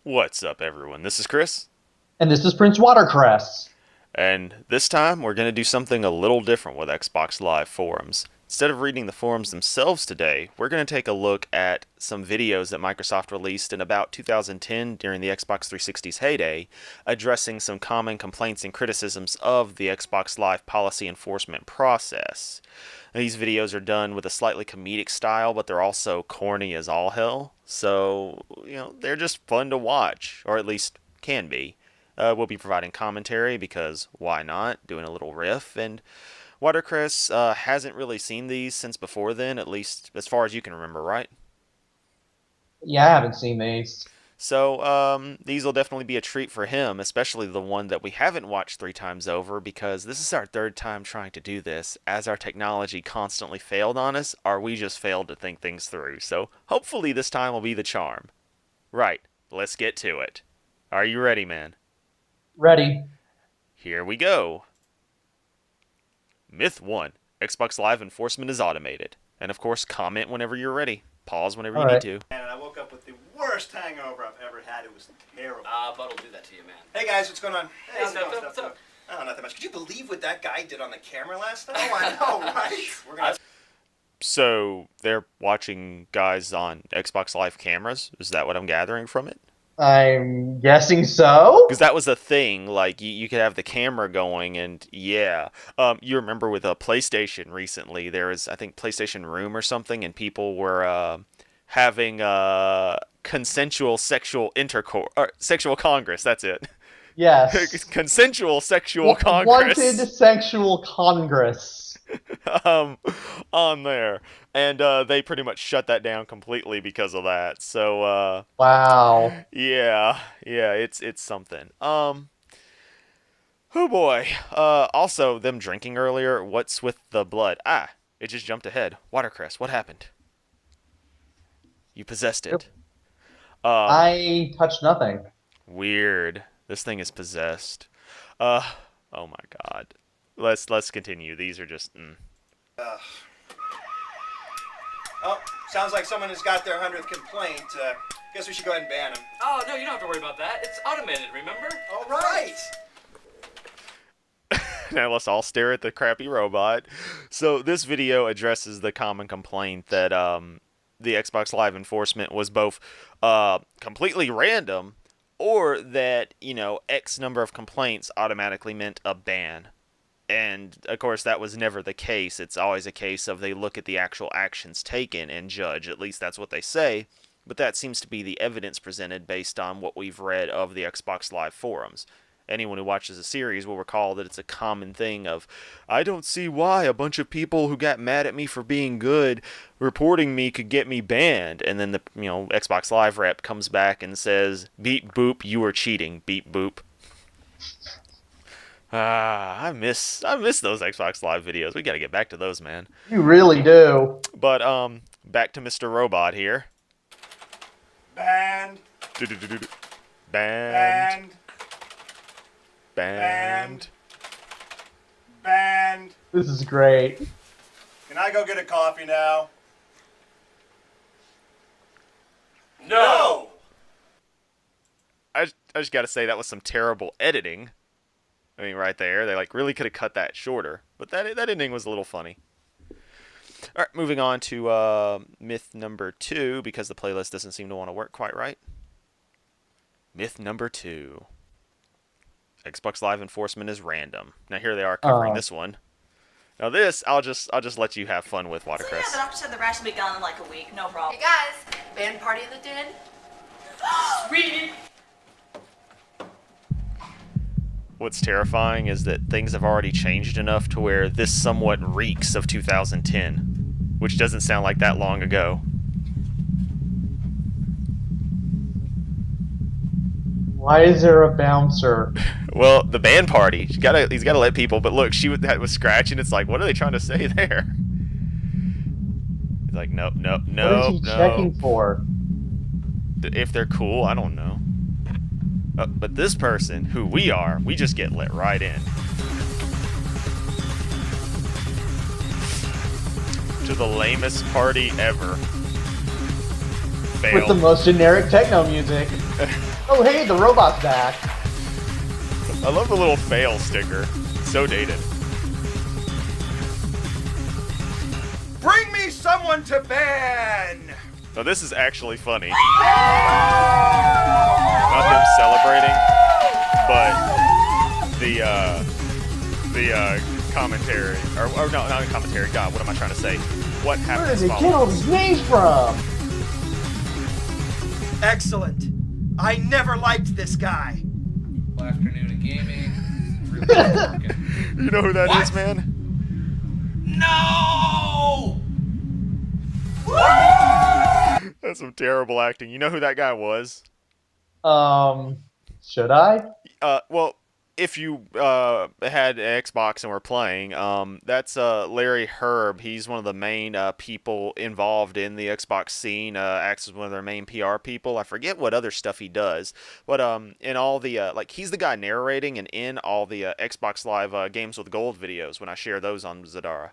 What's up, everyone? This is Chris, And this is Prince Watercress. and this time we're going to do something a little different with Xbox Live forums. Instead of reading the forums themselves today, we're going to take a look at some videos that Microsoft released in about 2010 during the Xbox 360's heyday, addressing some common complaints and criticisms of the Xbox Live policy enforcement process. These videos are done with a slightly comedic style, but they're also corny as all hell. So, they're just fun to watch, or at least can be. We'll be providing commentary because why not? Doing a little riff. And Watercress hasn't really seen these since before then, at least as far as you can remember, right? Yeah, I haven't seen these. So these will definitely be a treat for him, especially the one that we haven't watched 3 times over, because this is our third time trying to do this, as our technology constantly failed on us, or we just failed to think things through. So hopefully this time will be the charm. Right, let's get to it. Are you ready, man? Ready. Here we go. Myth 1. Xbox Live enforcement is automated. And of course, comment whenever you're ready. Pause whenever All you right. need to. And I woke up with the worst hangover I've ever had. It was terrible. Bud will do that to you, man. Hey guys, what's going on? Hey, What's up, what's up? Oh, nothing much. Could you believe what that guy did on the camera last night? Oh, I know, right? We're gonna. So they're watching guys on Xbox Live cameras? Is that what I'm gathering from it? I'm guessing so. Because that was a thing. Like you could have the camera going, and yeah. You remember with a PlayStation recently, there was I think PlayStation Room or something, and people were having consensual sexual intercourse, or sexual congress. That's it. Yes. Consensual sexual congress. Wanted sexual congress. On there, and they pretty much shut that down completely because of that. So Wow. yeah, it's something. Oh boy. Also them drinking earlier. What's with the blood? It just jumped ahead. Watercress, what happened? You possessed it. I touched nothing. Weird. This thing is possessed. Oh my god. Let's continue. These are just. Oh, sounds like someone has got their 100th complaint. Guess we should go ahead and ban him. Oh, no, you don't have to worry about that. It's automated, remember? All right. Now let's all stare at the crappy robot. So this video addresses the common complaint that the Xbox Live enforcement was both completely random, or that X number of complaints automatically meant a ban. And, of course, that was never the case. It's always a case of they look at the actual actions taken and judge. At least that's what they say. But that seems to be the evidence presented based on what we've read of the Xbox Live forums. Anyone who watches the series will recall that it's a common thing of, I don't see why a bunch of people who got mad at me for being good reporting me could get me banned. And then the Xbox Live rep comes back and says, beep boop, you were cheating, beep boop. I miss those Xbox Live videos. We gotta get back to those, man. You really do. But back to Mr. Robot here. Banned. Banned. Banned. Banned. Banned. This is great. Can I go get a coffee now? No! I just gotta say that was some terrible editing. I mean, right there, they really could have cut that shorter. But that ending was a little funny. All right, moving on to myth number 2, because the playlist doesn't seem to want to work quite right. Myth number 2. Xbox Live enforcement is random. Now here they are covering this one. Now this, I'll just let you have fun with, Watercress. So yeah, the doctor said the rash will be gone in like a week, no problem. Hey guys, band party in the den? Sweet! What's terrifying is that things have already changed enough to where this somewhat reeks of 2010, which doesn't sound like that long ago. Why is there a bouncer? Well, the band party. He's got to let people. But look, that was scratching. It's like, what are they trying to say there? He's like, no, What is he checking for? If they're cool, I don't know. But this person, who we are, we just get let right in. To the lamest party ever. Failed. With the most generic techno music. Oh, hey, the robot's back. I love the little fail sticker. So dated. Bring me someone to ban! Now this is actually funny. Not them celebrating, but the commentary, or no, not commentary. God, what am I trying to say? What Where happened? did they get all these names from? Excellent. I never liked this guy. Afternoon of gaming. Really working. You know who that is, What? man? No! That's some terrible acting. You know who that guy was? Should I? Well, if you had an Xbox and were playing, that's Larry Herb. He's one of the main people involved in the Xbox scene. Acts as one of their main PR people. I forget what other stuff he does, but in all the like, he's the guy narrating and in all the Xbox Live Games with Gold videos when I share those on Zadara.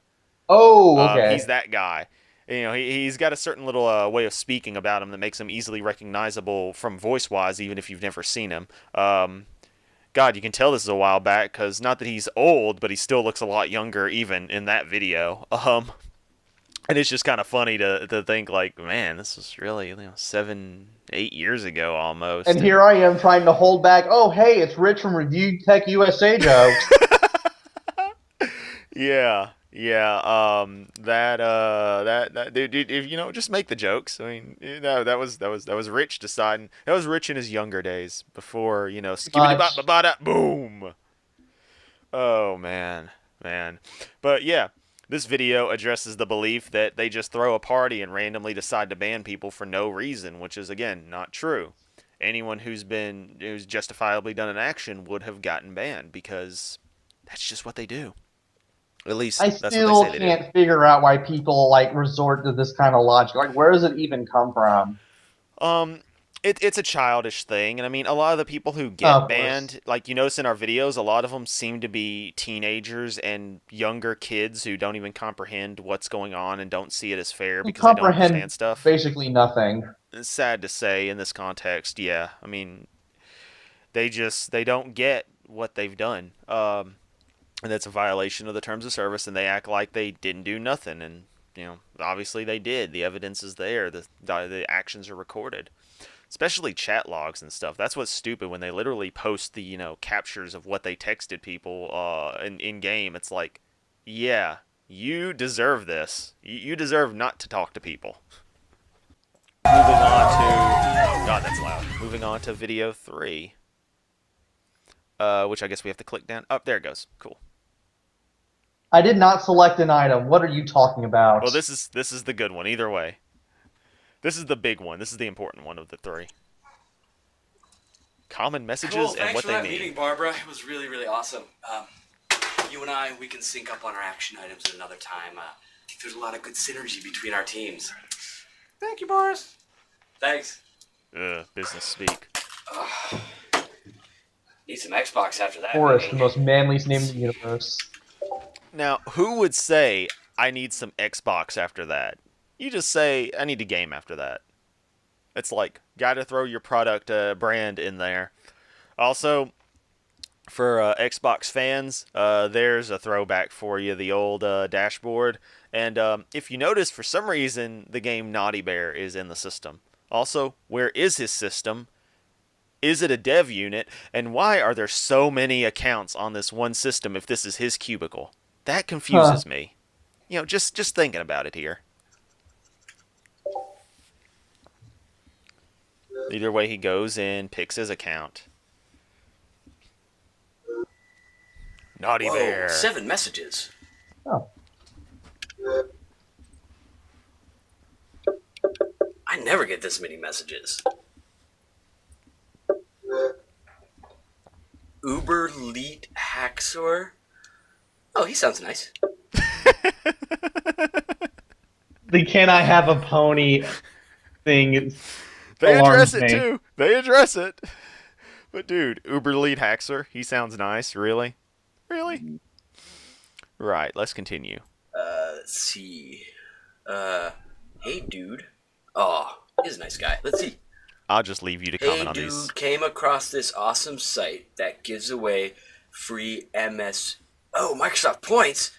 Oh, okay. He's that guy. You know, he's got a certain little way of speaking about him that makes him easily recognizable from voice-wise, even if you've never seen him. God, you can tell this is a while back, because not that he's old, but he still looks a lot younger even in that video. And it's just kind of funny to think, like, man, this was really 7, 8 years ago almost. And here I am trying to hold back. Oh, hey, it's Rich from Review Tech USA jokes. Yeah. That dude, if you know, just make the jokes. I mean, that was Rich deciding. That was Rich in his younger days before, skibidi boom. Oh man. But yeah, this video addresses the belief that they just throw a party and randomly decide to ban people for no reason, which is again not true. Anyone who's justifiably done an action would have gotten banned because that's just what they do. At least I that's what still they say they can't figure out why people resort to this kind of logic. Like, where does it even come from? do. It's a childish thing, and I mean, a lot of the people who Of get course. banned, like you notice in our videos, a lot of them seem to be teenagers and younger kids who don't even comprehend what's going on and don't see it as fair Who because they don't comprehend understand stuff. basically nothing. It's sad to say in this context, yeah. I mean, they don't get what they've done. And that's a violation of the terms of service, and they act like they didn't do nothing, and obviously they did. The evidence is there. The actions are recorded, especially chat logs and stuff. That's what's stupid when they literally post the captures of what they texted people in game. It's like, yeah, you deserve this. You deserve not to talk to people. Moving on to God, that's loud. Moving on to video 3, which I guess we have to click down. Oh, there it goes. Cool. I did not select an item. What are you talking about? Well, this is the good one. Either way, this is the big one. This is the important one of the 3. Common messages Cool, and thanks what for they that mean. meeting, Barbara. It was really, really awesome. You and I, we can sync up on our action items at another time. I think there's a lot of good synergy between our teams. Thank you, Boris. Thanks. Business speak. Need some Xbox after that. Forrest, the meeting. most manliest name in the universe. Now, who would say I need some Xbox after that? You just say I need a game after that. It's like, gotta throw your product brand in there. Also, for Xbox fans, there's a throwback for you, the old dashboard. And if you notice, for some reason, the game Naughty Bear is in the system. Also, where is his system? Is it a dev unit? And why are there so many accounts on this one system if this is his cubicle? That confuses me. Just thinking about it here. Either way, he goes in, picks his account. Naughty Whoa, Bear. 7 messages. Oh. I never get this many messages. Uber Leet Haxor? Oh, he sounds nice. The "Can I have a pony" thing They alarms address it me. too. They address it. But dude, Uber Lead Haxor, he sounds nice. Really? Really? Right, let's continue. Let's see. Hey, dude. Oh, he's a nice guy. Let's see. I'll just leave you to Hey comment on dude, these. came across this awesome site that gives away free Microsoft points.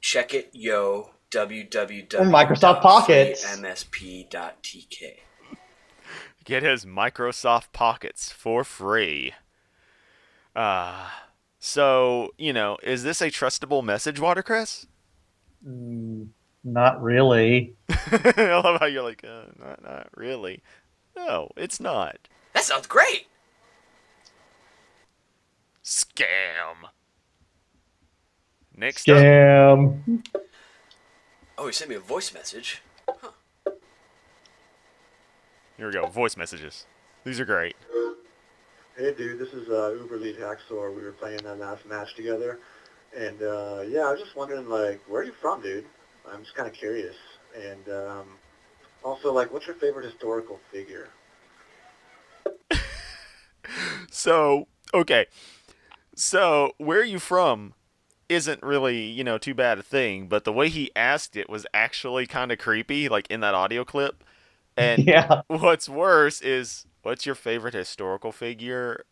Check it, yo. Microsoft Pockets. www.freemsp.tk. Get his Microsoft Pockets for free. So, is this a trustable message, Watercress? Not really. I love how you're like, not really. No, it's not. That sounds great. Scam. Next up. Scam. Oh, he sent me a voice message. Here we go. Voice messages. These are great. Hey dude, this is Uber Lead Hacksaw. We were playing that last match together. And yeah, I was just wondering, like, where are you from, dude? I'm just kind of curious. And also, like, what's your favorite historical figure? So, okay. So, where are you from isn't really, too bad a thing, but the way he asked it was actually kind of creepy, like in that audio clip. And Yeah. what's worse is, what's your favorite historical figure?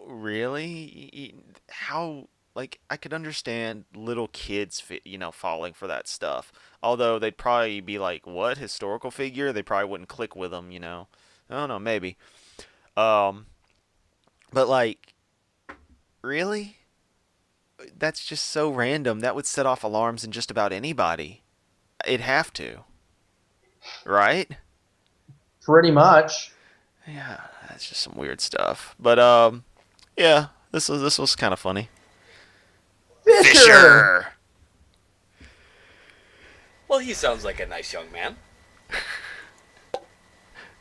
Really? How, like, I could understand little kids, falling for that stuff. Although they'd probably be like, what, historical figure? They probably wouldn't click with them, I don't know, maybe. Um, but like, really? That's just so random. That would set off alarms in just about anybody. It'd have to. Right? Pretty much. Yeah, that's just some weird stuff. But yeah, this was kind of funny. Fisher. Well, he sounds like a nice young man.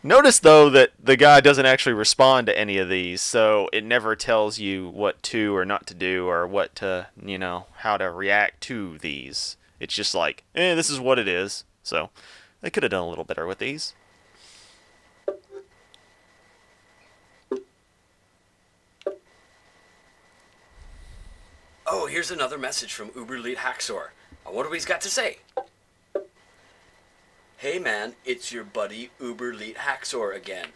Notice though that the guy doesn't actually respond to any of these, so it never tells you what to or not to do or what to, how to react to these. It's just like, this is what it is. So they could have done a little better with these. Oh, here's another message from Uber Lead Hacksaw. I wonder what he's got to say. Hey man, it's your buddy Uber Lead Hacksaw again.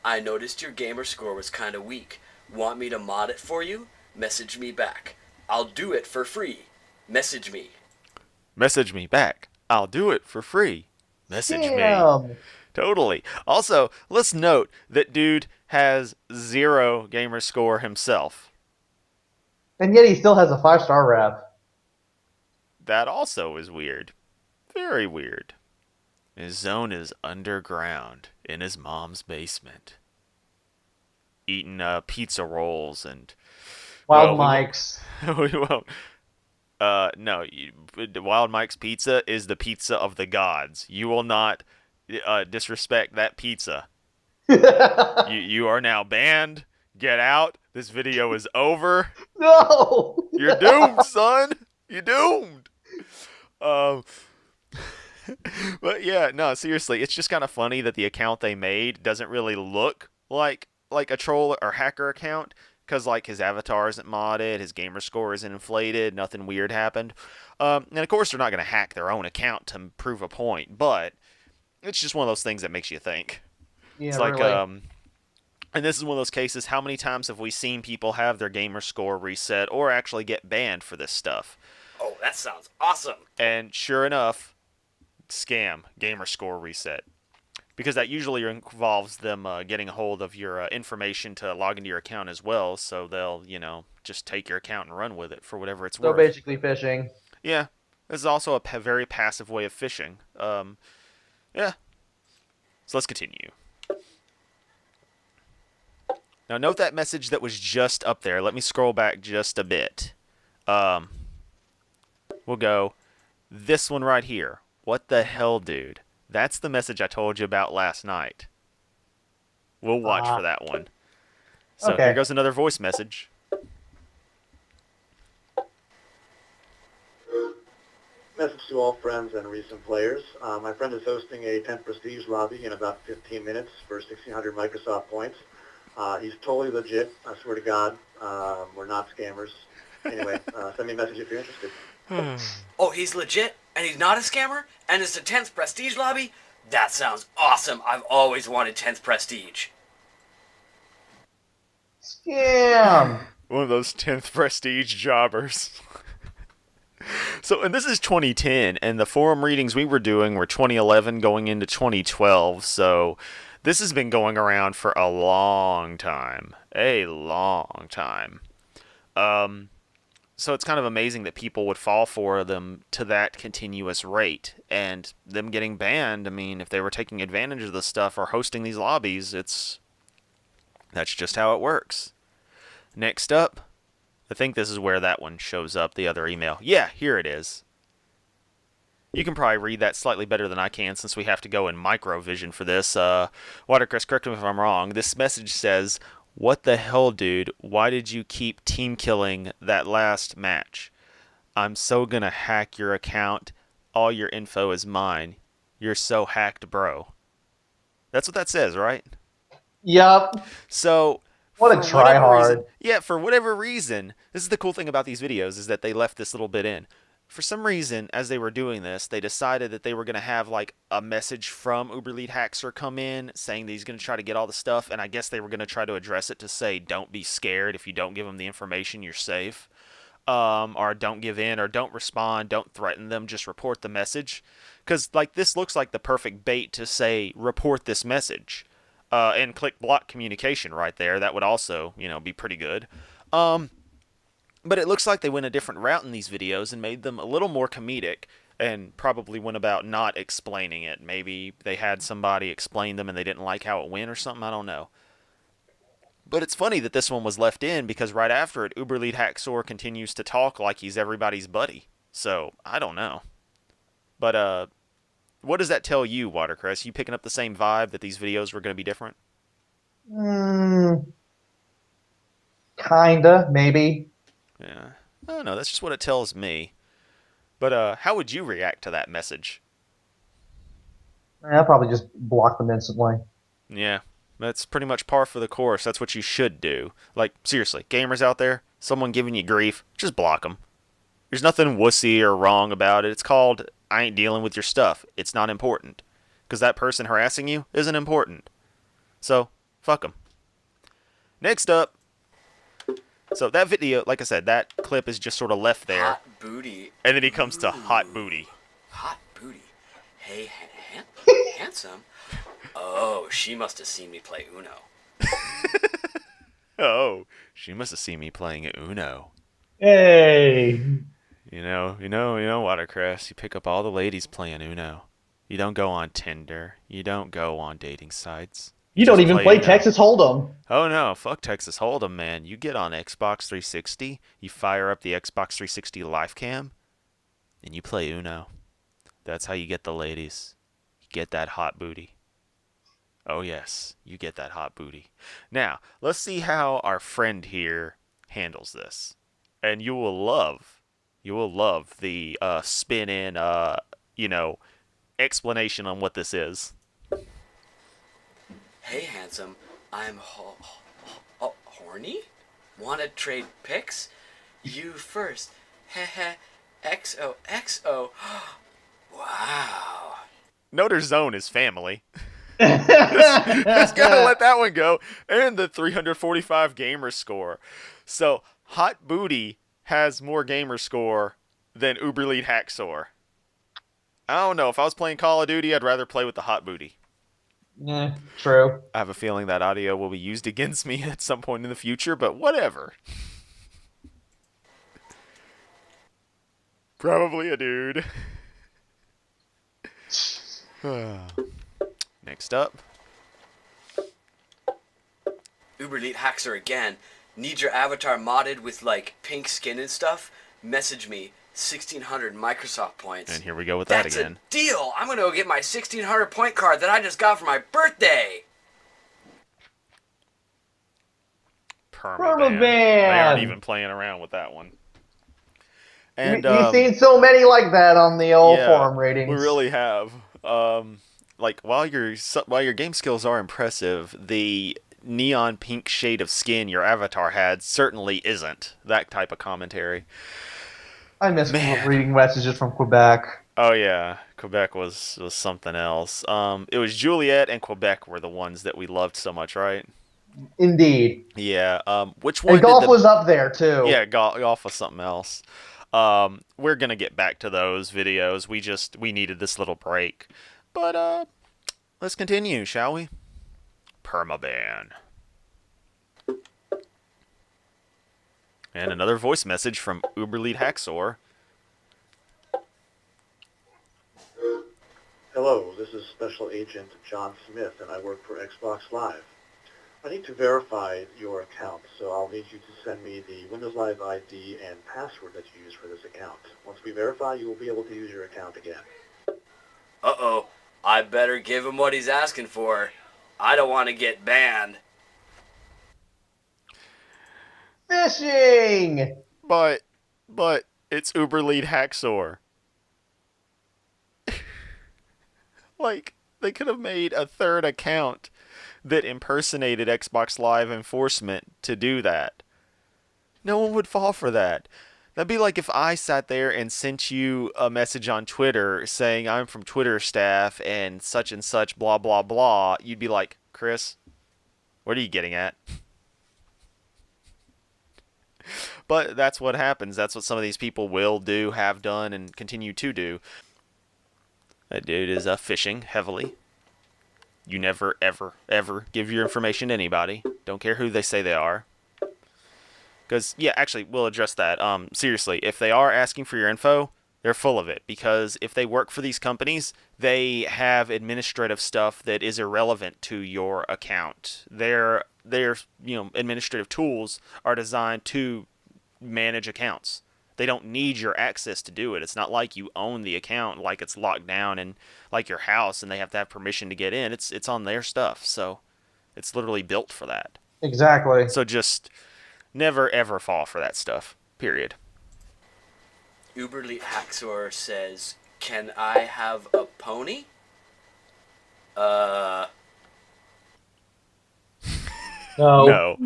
I noticed your gamer score was kinda weak. Want me to mod it for you? Message me back. I'll do it for free. Message me. Message me back. I'll do it for free. Message me. Damn. Totally. Also, let's note that dude has 0 gamer score himself. And yet he still has a 5-star rep. That also is weird. Very weird. His zone is underground in his mom's basement. Eating pizza rolls and... Wild well, Mike's. We won't. No, Wild Mike's Pizza is the pizza of the gods. You will not disrespect that pizza. You are now banned. Get out. This video is over. No! You're doomed, son. You're doomed. But yeah, no, seriously, it's just kind of funny that the account they made doesn't really look like a troll or hacker account, because like his avatar isn't modded, his gamer score isn't inflated, nothing weird happened. And of course they're not going to hack their own account to prove a point, but it's just one of those things that makes you think. Yeah, It's like really. and this is one of those cases, how many times have we seen people have their gamer score reset or actually get banned for this stuff? Oh, that sounds awesome. And sure enough, scam, gamer score reset. Because that usually involves them getting a hold of your information to log into your account as well, so they'll, just take your account and run with it for whatever it's So worth. basically phishing. Yeah, this is also a very passive way of phishing. Yeah. So let's continue. Now note that message that was just up there. Let me scroll back just a bit. We'll go this one right here. What the hell, dude? That's the message I told you about last night. We'll watch for that one. So Okay. here goes another voice message. Message to all friends and recent players. My friend is hosting a 10 Prestige lobby in about 15 minutes for 1,600 Microsoft points. He's totally legit. I swear to God. We're not scammers. Anyway, send me a message if you're interested. Oh, he's legit, and he's not a scammer, and it's the 10th Prestige lobby? That sounds awesome. I've always wanted 10th prestige. Scam. One of those 10th prestige jobbers. So, and this is 2010, and the forum readings we were doing were 2011 going into 2012, so this has been going around for a long time. A long time. So it's kind of amazing that people would fall for them to that continuous rate, and them getting banned, I mean, if they were taking advantage of this stuff or hosting these lobbies, that's just how it works. Next up, I think this is where that one shows up, the other email. Yeah, here it is. You can probably read that slightly better than I can since we have to go in microvision for this. Watercress, correct me if I'm wrong. This message says, "What the hell, dude? Why did you keep team killing that last match? I'm so gonna hack your account. All your info is mine. You're so hacked, bro." That's what that says, right? Yep. So... What a for whatever tryhard. reason, yeah, for whatever reason, this is the cool thing about these videos, is that they left this little bit in. For some reason, as they were doing this, they decided that they were going to have like a message from Uberlead Haxor come in saying that he's going to try to get all the stuff, and I guess they were going to try to address it to say, don't be scared. If you don't give them the information, you're safe. Or don't give in, or don't respond, don't threaten them, just report the message. Because like this looks like the perfect bait to say, report this message. And click block communication right there. That would also, be pretty good. But it looks like they went a different route in these videos and made them a little more comedic, and probably went about not explaining it. Maybe they had somebody explain them and they didn't like how it went or something. I don't know. But it's funny that this one was left in, because right after it, Uberlead Haxor continues to talk like he's everybody's buddy. So, I don't know. But, what does that tell you, Watercress? You picking up the same vibe that these videos were going to be different? Kinda, maybe. Yeah. I don't know. That's just what it tells me. But how would you react to that message? I'll probably just block them instantly. Yeah. That's pretty much par for the course. That's what you should do. Like, seriously, gamers out there, someone giving you grief, just block them. There's nothing wussy or wrong about it. It's called, I ain't dealing with your stuff. It's not important. Because that person harassing you isn't important. So, fuck them. Next up. So that video, like I said, that clip is just sort of left there. Hot booty. And then he comes to hot booty. Hot booty. Hey, handsome. Oh, she must have seen me play Uno. Oh, she must have seen me playing Uno. Hey. You know, Watercress, you pick up all the ladies playing Uno. You don't go on Tinder. You don't go on dating sites. You don't just even play Uno. Texas Hold'em. Oh no, fuck Texas Hold'em, man. You get on Xbox 360, you fire up the Xbox 360 live cam, and you play Uno. That's how you get the ladies. You get that hot booty. Oh yes, you get that hot booty. Now, let's see how our friend here handles this. And you will love the spin-in, explanation on what this is. Hey, handsome. I'm horny? Wanna trade pics? You first. Heh XOXO. Wow. Note zone is family. Just gotta let that one go. And the 345 gamer score. So, Hot Booty has more gamer score than Uberlead Haxor. I don't know. If I was playing Call of Duty, I'd rather play with the Hot Booty. Yeah, true. I have a feeling that audio will be used against me at some point in the future, but whatever. Probably a dude. Next up. Uberlead Haxor again. Need your avatar modded with like pink skin and stuff? Message me. 1600 Microsoft points. And here we go with that That's again. a deal! I'm gonna go get my 1600 point card that I just got for my birthday! Permaban. They aren't even playing around with that one. And You've seen so many like that on the old forum ratings. we really have. Like while your game skills are impressive, the neon pink shade of skin your avatar had certainly isn't. That type of commentary. I miss reading messages from Quebec. Oh yeah, Quebec was something else. It was Juliet and Quebec were the ones that we loved so much, right? Indeed. Yeah. Which one And golf did was up there too. Yeah, golf was something else. We're gonna get back to those videos. We needed this little break, but let's continue, shall we? Permaban. And another voice message from Uberlead Haxor. Hello, this is Special Agent John Smith, and I work for Xbox Live. I need to verify your account, so I'll need you to send me the Windows Live ID and password that you use for this account. Once we verify, you will be able to use your account again. Uh-oh. I better give him what he's asking for. I don't want to get banned. Fishing! But it's Uberlead Haxor. Like, they could have made a third account that impersonated Xbox Live enforcement to do that. No one would fall for that. That'd be like if I sat there and sent you a message on Twitter saying I'm from Twitter staff and such blah blah blah. You'd be like, Chris, what are you getting at? But that's what happens. That's what some of these people will do, have done, and continue to do. That dude is fishing heavily. You never, ever, ever give your information to anybody. Don't care who they say they are. Because, yeah, actually, we'll address that. Seriously, if they are asking for your info, they're full of it. Because if they work for these companies, they have administrative stuff that is irrelevant to your account. Their administrative tools are designed to manage accounts. They don't need your access to do it. It's not like you own the account, like it's locked down and like your house and they have to have permission to get in. It's on their stuff. So it's literally built for that. Exactly. So just never ever fall for that stuff. Period. Uberlead Haxor says, "Can I have a pony?" No. No.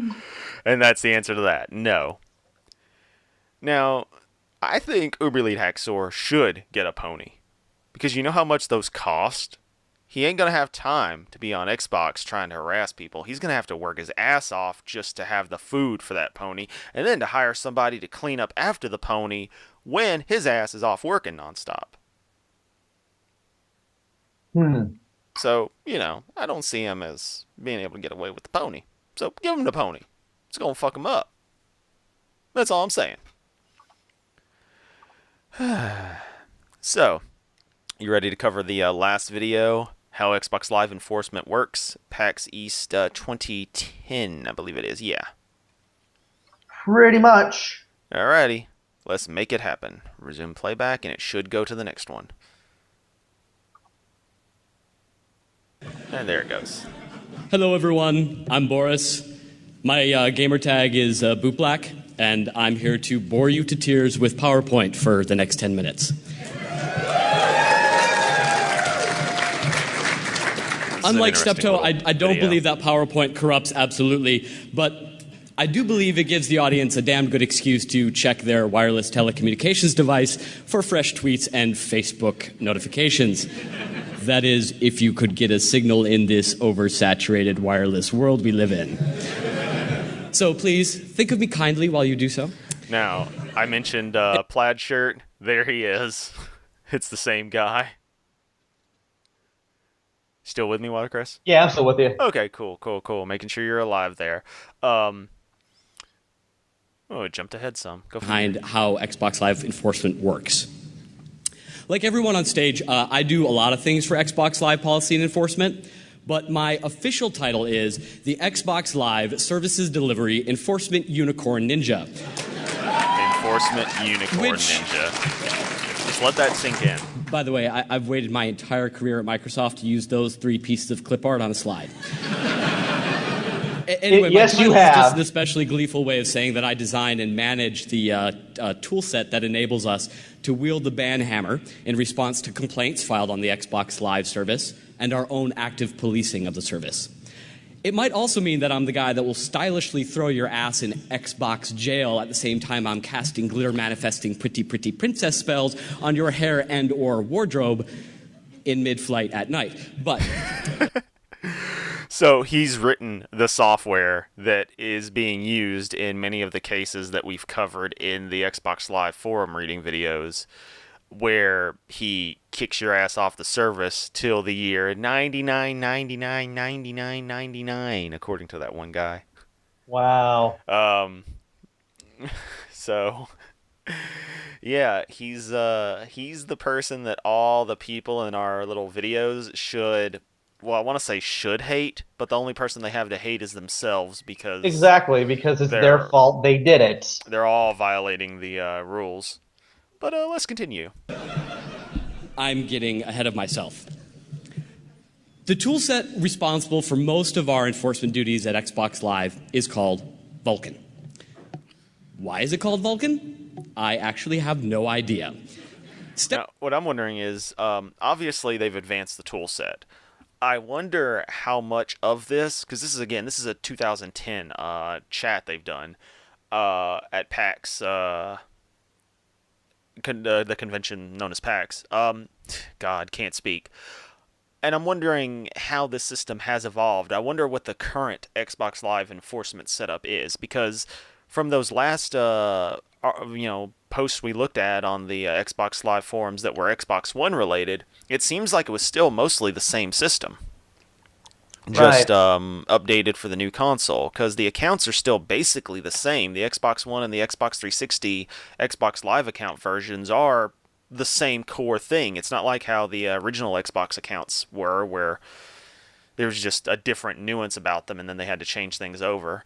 And that's the answer to that. No. Now, I think Uberlead Haxor should get a pony. Because you know how much those cost? He ain't going to have time to be on Xbox trying to harass people. He's going to have to work his ass off just to have the food for that pony. And then to hire somebody to clean up after the pony when his ass is off working nonstop. So, I don't see him as being able to get away with the pony. So give him the pony. It's going to fuck him up. That's all I'm saying. So, you ready to cover the last video? How Xbox Live enforcement works? PAX East 2010, I believe it is. Yeah. Pretty much. Alrighty. Let's make it happen. Resume playback, and it should go to the next one. And there it goes. Hello, everyone. I'm Boris. My gamer tag is Bootblack, and I'm here to bore you to tears with PowerPoint for the next 10 minutes. Unlike Steptoe, I don't believe that PowerPoint corrupts absolutely, but I do believe it gives the audience a damn good excuse to check their wireless telecommunications device for fresh tweets and Facebook notifications. That is, if you could get a signal in this oversaturated wireless world we live in. So please, think of me kindly while you do so. Now, I mentioned plaid shirt. There he is. It's the same guy. Still with me, Watercress? Yeah, I'm still with you. Okay, cool. Making sure you're alive there. Oh, it jumped ahead some. Go for Behind how Xbox Live enforcement works. Like everyone on stage, I do a lot of things for Xbox Live policy and enforcement, but my official title is the Xbox Live Services Delivery Enforcement Unicorn Ninja. Enforcement Unicorn Ninja. Just let that sink in. By the way, I've waited my entire career at Microsoft to use those 3 pieces of clip art on a slide. Anyway, yes, you my title is just have. an especially gleeful way of saying that I design and manage the tool set that enables us to wield the ban hammer in response to complaints filed on the Xbox Live service and our own active policing of the service. It might also mean that I'm the guy that will stylishly throw your ass in Xbox jail at the same time I'm casting glitter-manifesting pretty princess spells on your hair and or wardrobe, in mid-flight at night. But So he's written the software that is being used in many of the cases that we've covered in the Xbox Live forum reading videos, where he kicks your ass off the service till the year 99, 99, 99, 99, according to that one guy. Wow. So, yeah, he's the person that all the people in our little videos should, well, I want to say should hate, but the only person they have to hate is themselves, because Exactly, because it's their fault they did it. they're all violating the rules. But let's continue. I'm getting ahead of myself. The toolset responsible for most of our enforcement duties at Xbox Live is called Vulkan. Why is it called Vulkan? I actually have no idea. Now, what I'm wondering is, obviously they've advanced the tool set. I wonder how much of this, because this is a 2010 chat they've done at PAX, the convention known as PAX. God, can't speak. And I'm wondering how this system has evolved. I wonder what the current Xbox Live enforcement setup is, because from those last posts we looked at on the Xbox Live forums that were Xbox One related, it seems like it was still mostly the same system, just updated for the new console, because the accounts are still basically the same. The Xbox One and the Xbox 360 Xbox Live account versions are the same core thing. It's not like how the original Xbox accounts were, where there was just a different nuance about them and then they had to change things over.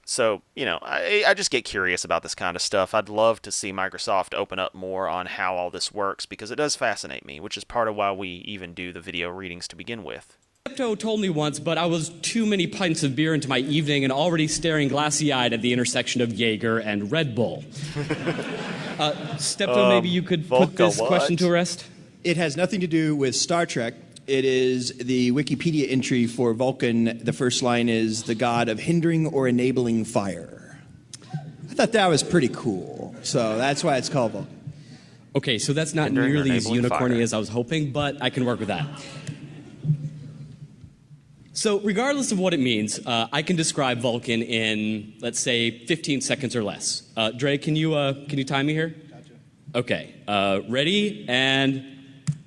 So, I just get curious about this kind of stuff. I'd love to see Microsoft open up more on how all this works, because it does fascinate me, which is part of why we even do the video readings to begin with. Steptoe told me once, but I was too many pints of beer into my evening and already staring glassy-eyed at the intersection of Jaeger and Red Bull. Steptoe, maybe you could put this question to rest? It has nothing to do with Star Trek. It is the Wikipedia entry for Vulcan. The first line is the god of hindering or enabling fire. I thought that was pretty cool, so that's why it's called Vulcan. Okay, so that's not nearly as unicorny as I was hoping, but I can work with that. So regardless of what it means, I can describe Vulcan in, let's say, 15 seconds or less. Dre, can you time me here? Gotcha. Okay, ready, and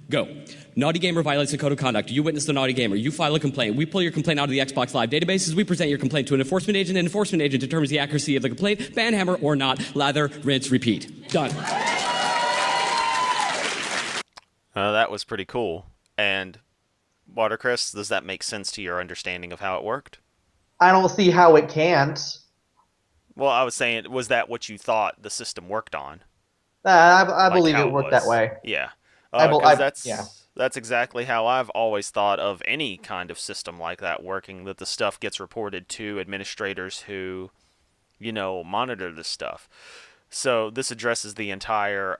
go. Naughty Gamer violates a code of conduct. You witness the Naughty Gamer. You file a complaint. We pull your complaint out of the Xbox Live databases. We present your complaint to an enforcement agent. An enforcement agent determines the accuracy of the complaint. Banhammer or not. Lather, rinse, repeat. Done. That was pretty cool. And Watercress, does that make sense to your understanding of how it worked? I don't see how it can't. Well, I was saying, was that what you thought the system worked on? I believe it worked that way. Yeah. Yeah. That's exactly how I've always thought of any kind of system like that working, that the stuff gets reported to administrators who, monitor this stuff. So this addresses the entire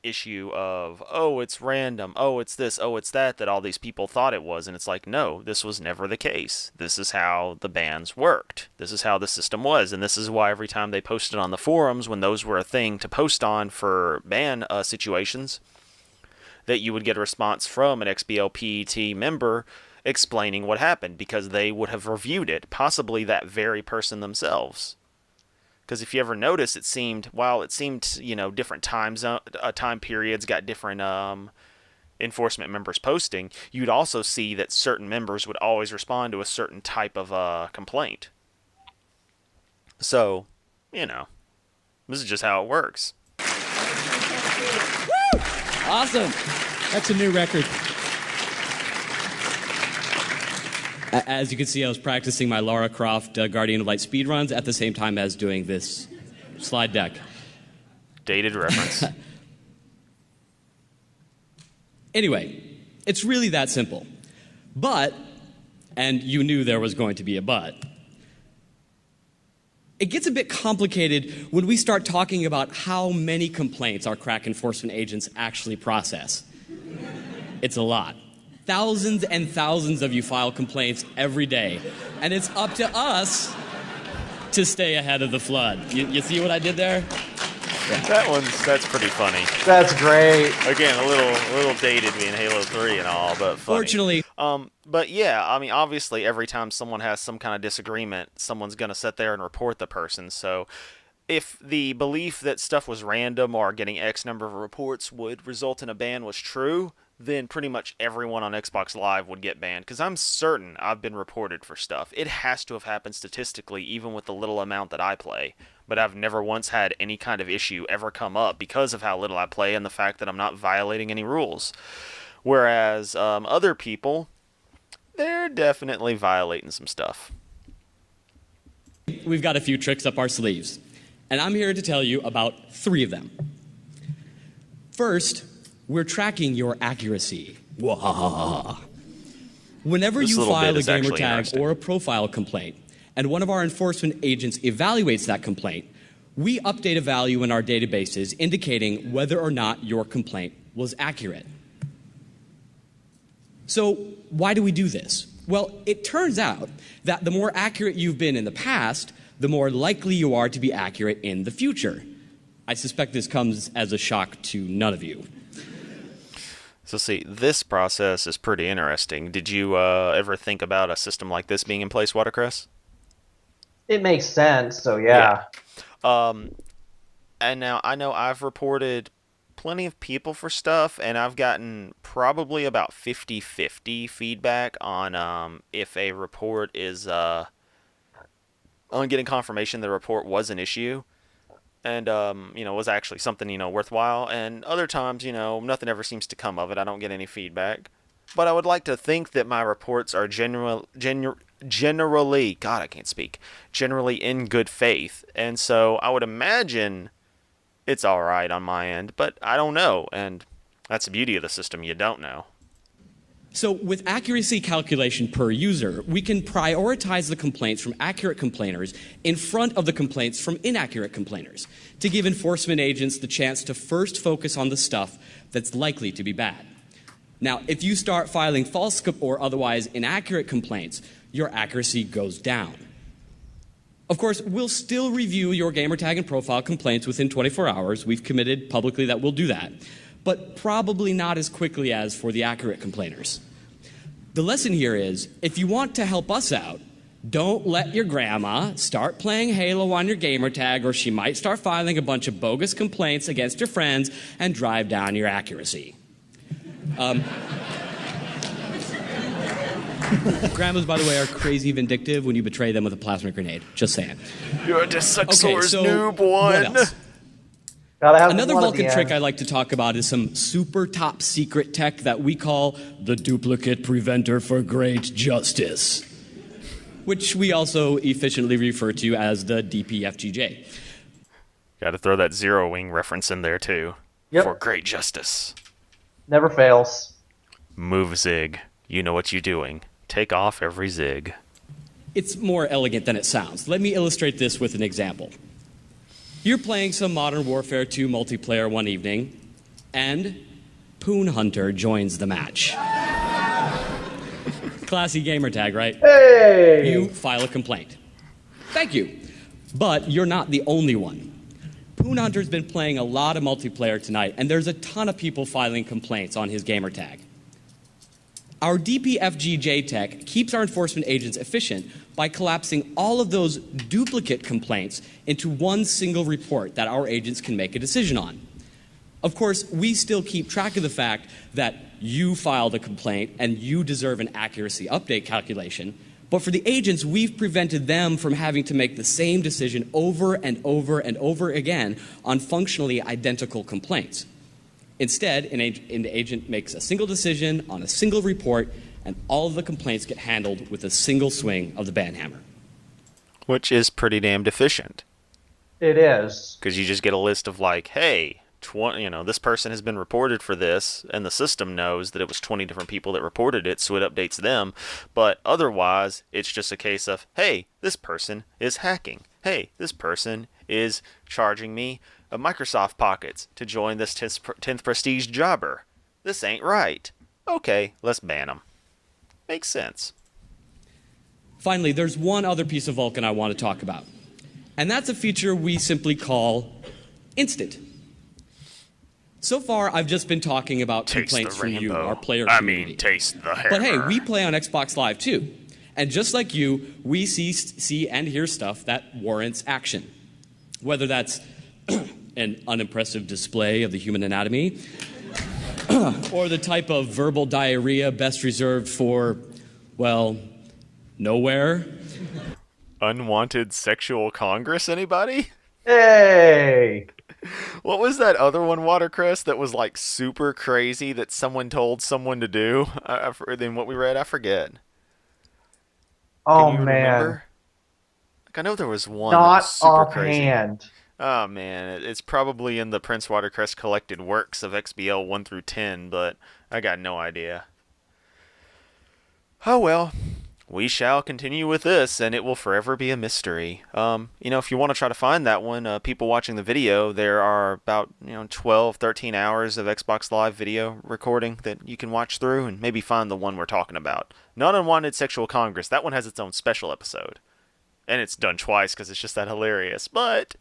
issue of, oh, it's random, oh, it's this, oh, it's that all these people thought it was. And it's like, no, this was never the case. This is how the bans worked. This is how the system was. And this is why every time they posted on the forums, when those were a thing to post on for ban situations, that you would get a response from an XBLPET member explaining what happened, because they would have reviewed it, possibly that very person themselves. Because if you ever notice, it seemed different time periods got different enforcement members posting, you'd also see that certain members would always respond to a certain type of complaint. So, this is just how it works. Awesome. That's a new record. As you can see, I was practicing my Lara Croft Guardian of Light speedruns at the same time as doing this slide deck. Dated reference. Anyway, it's really that simple. But, and you knew there was going to be a but, it gets a bit complicated when we start talking about how many complaints our crack enforcement agents actually process. It's a lot. Thousands and thousands of you file complaints every day, and it's up to us to stay ahead of the flood. You see what I did there? That's pretty funny. That's great. Again, a little dated being Halo 3 and all, but funny. Fortunately, but yeah, I mean, obviously, every time someone has some kind of disagreement, someone's gonna sit there and report the person. So, if the belief that stuff was random or getting X number of reports would result in a ban was true, then pretty much everyone on Xbox Live would get banned. Because I'm certain I've been reported for stuff. It has to have happened statistically, even with the little amount that I play. But I've never once had any kind of issue ever come up because of how little I play and the fact that I'm not violating any rules. Whereas other people, they're definitely violating some stuff. we've got a few tricks up our sleeves, and I'm here to tell you about 3 of them. First, we're tracking your accuracy. Whenever This you little file bit a is gamer actually tag interesting. or a profile complaint, and one of our enforcement agents evaluates that complaint, we update a value in our databases indicating whether or not your complaint was accurate. So why do we do this? Well, it turns out that the more accurate you've been in the past, the more likely you are to be accurate in the future. I suspect this comes as a shock to none of you. So see, this process is pretty interesting. Did you ever think about a system like this being in place, Watercress? It makes sense, so yeah. And now I know I've reported plenty of people for stuff, and I've gotten probably about 50-50 feedback on if a report is on getting confirmation the report was an issue and was actually something worthwhile, and other times nothing ever seems to come of it. I don't get any feedback, but I would like to think that my reports are generally generally in good faith, and so I would imagine it's all right on my end, but I don't know, and that's the beauty of the system. You don't know. So with accuracy calculation per user, we can prioritize the complaints from accurate complainers in front of the complaints from inaccurate complainers to give enforcement agents the chance to first focus on the stuff that's likely to be bad. Now, if you start filing false or otherwise inaccurate complaints, your accuracy goes down. Of course, we'll still review your gamertag and profile complaints within 24 hours. We've committed publicly that we'll do that, but probably not as quickly as for the accurate complainers. The lesson here is, if you want to help us out, don't let your grandma start playing Halo on your gamertag, or she might start filing a bunch of bogus complaints against your friends and drive down your accuracy. Grandmas, by the way, are crazy vindictive when you betray them with a plasma grenade. Just saying. You're just Suxor's noob what one. else? Gotta have Another one at Vulcan the trick end. I like to talk about is some super top secret tech that we call the duplicate preventer for great justice, which we also efficiently refer to as the DPFGJ. Got to throw that Zero Wing reference in there too. Yep. For great justice. Never fails. Move zig. You know what you're doing. Take off every zig. It's more elegant than it sounds. Let me illustrate this with an example. You're playing some Modern Warfare 2 multiplayer one evening, and Poon Hunter joins the match. Classy gamer tag, right? Hey! You file a complaint. Thank you. But you're not the only one. Poon Hunter's been playing a lot of multiplayer tonight, and there's a ton of people filing complaints on his gamer tag. Our DPFGJ tech keeps our enforcement agents efficient by collapsing all of those duplicate complaints into one single report that our agents can make a decision on. Of course, we still keep track of the fact that you filed a complaint and you deserve an accuracy update calculation, but for the agents, we've prevented them from having to make the same decision over and over and over again on functionally identical complaints. Instead, an agent makes a single decision on a single report, and all of the complaints get handled with a single swing of the ban hammer. Which is pretty damn efficient. It is. Because you just get a list of like, hey, this person has been reported for this, and the system knows that it was 20 different people that reported it, so it updates them. But otherwise, it's just a case of, hey, this person is hacking. Hey, this person is charging me Microsoft pockets to join this 10th prestige jobber. This ain't right. Okay, let's ban them. Makes sense. Finally, there's one other piece of Vulkan I want to talk about, and that's a feature we simply call Instant. So far, I've just been talking about Taste complaints the from you, rainbow. our player I community. mean, taste the hammer. But hey, we play on Xbox Live too. And just like you, we see and hear stuff that warrants action. Whether that's an unimpressive display of the human anatomy, or the type of verbal diarrhea best reserved for, well, nowhere. Unwanted sexual congress, anybody? Hey! What was that other one, Watercress, that was like super crazy that someone told someone to do? Then what we read, I forget. Oh Can you man, remember? Like, I know there was one that not was super crazy. offhand. Oh man, it's probably in the Prince Watercress collected works of XBL 1 through 10, but I got no idea. Oh well, we shall continue with this, and it will forever be a mystery. If you want to try to find that one, people watching the video, there are about 12, 13 hours of Xbox Live video recording that you can watch through, and maybe find the one we're talking about. Not Unwanted Sexual Congress. That one has its own special episode, and it's done twice because it's just that hilarious. But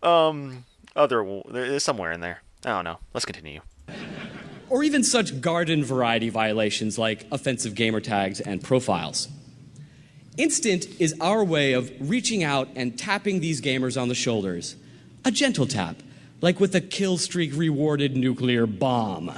there's somewhere in there. I don't know. Let's continue. Or even such garden variety violations like offensive gamer tags and profiles. Instant is our way of reaching out and tapping these gamers on the shoulders. A gentle tap, like with a kill streak rewarded nuclear bomb.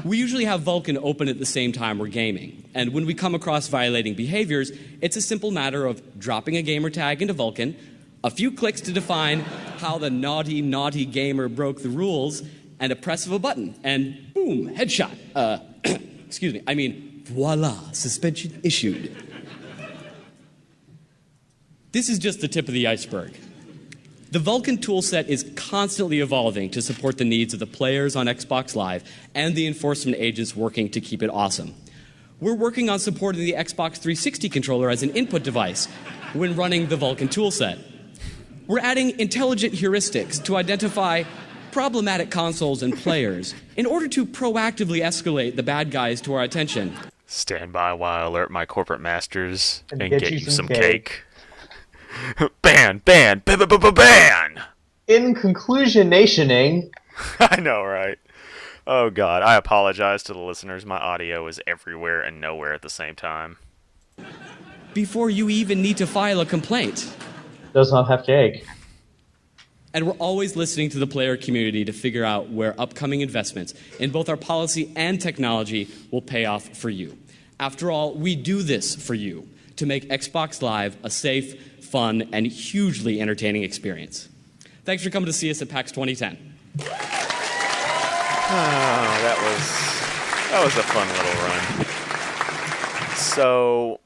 We usually have Vulkan open at the same time we're gaming, and when we come across violating behaviors, it's a simple matter of dropping a gamer tag into Vulkan, a few clicks to define how the naughty, naughty gamer broke the rules, and a press of a button, and boom, headshot. Voila, suspension issued. This is just the tip of the iceberg. The Vulkan toolset is constantly evolving to support the needs of the players on Xbox Live and the enforcement agents working to keep it awesome. We're working on supporting the Xbox 360 controller as an input device when running the Vulkan toolset. We're adding intelligent heuristics to identify problematic consoles and players in order to proactively escalate the bad guys to our attention. Stand by while I alert my corporate masters and get you some cake. Ban! Ban! Ban! In conclusion, nationing. I know, right? Oh god, I apologize to the listeners. My audio is everywhere and nowhere at the same time. Before you even need to file a complaint. Does not have cake. And we're always listening to the player community to figure out where upcoming investments in both our policy and technology will pay off for you. After all, we do this for you, to make Xbox Live a safe, fun, and hugely entertaining experience. Thanks for coming to see us at PAX 2010. Oh, that was a fun little run. So,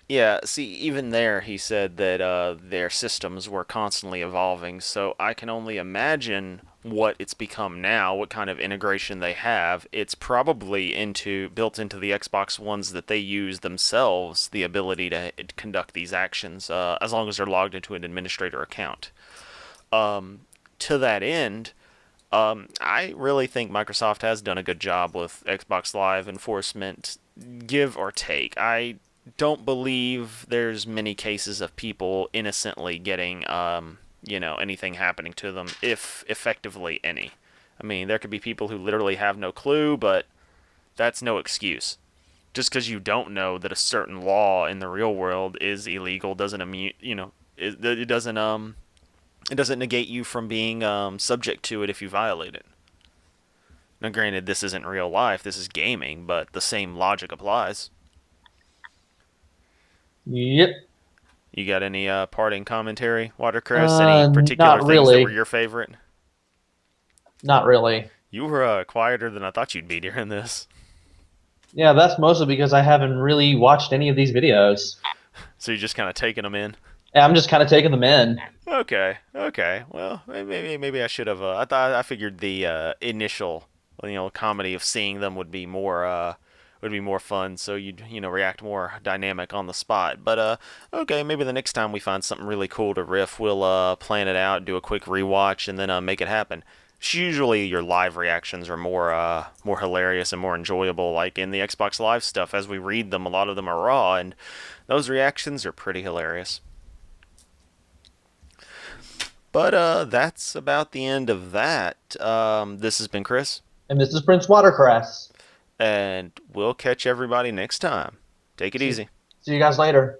yeah, see, even there he said that their systems were constantly evolving, so I can only imagine what it's become now, what kind of integration they have. It's probably built into the Xbox Ones that they use themselves, the ability to conduct these actions, as long as they're logged into an administrator account. To that end, I really think Microsoft has done a good job with Xbox Live enforcement, give or take. I don't believe there's many cases of people innocently getting, anything happening to them, if effectively any. I mean, there could be people who literally have no clue, but that's no excuse. Just because you don't know that a certain law in the real world is illegal doesn't it doesn't negate you from being subject to it if you violate it. Now, granted, this isn't real life, this is gaming, but the same logic applies. Yep. You got any parting commentary, Watercress? Any particular not things really. that were your favorite? Not really. You were quieter than I thought you'd be during this. Yeah, that's mostly because I haven't really watched any of these videos. So you're just kind of taking them in? Yeah, I'm just kind of taking them in. Okay. Well, maybe I should have. I figured the initial, comedy of seeing them would be more fun. So you'd react more dynamic on the spot. But okay, maybe the next time we find something really cool to riff, we'll plan it out, do a quick rewatch, and then make it happen. Usually your live reactions are more hilarious and more enjoyable. Like in the Xbox Live stuff, as we read them, a lot of them are raw, and those reactions are pretty hilarious. But that's about the end of that. This has been Chris. And this is Prince Watercress. And we'll catch everybody next time. Take it easy. See you guys later.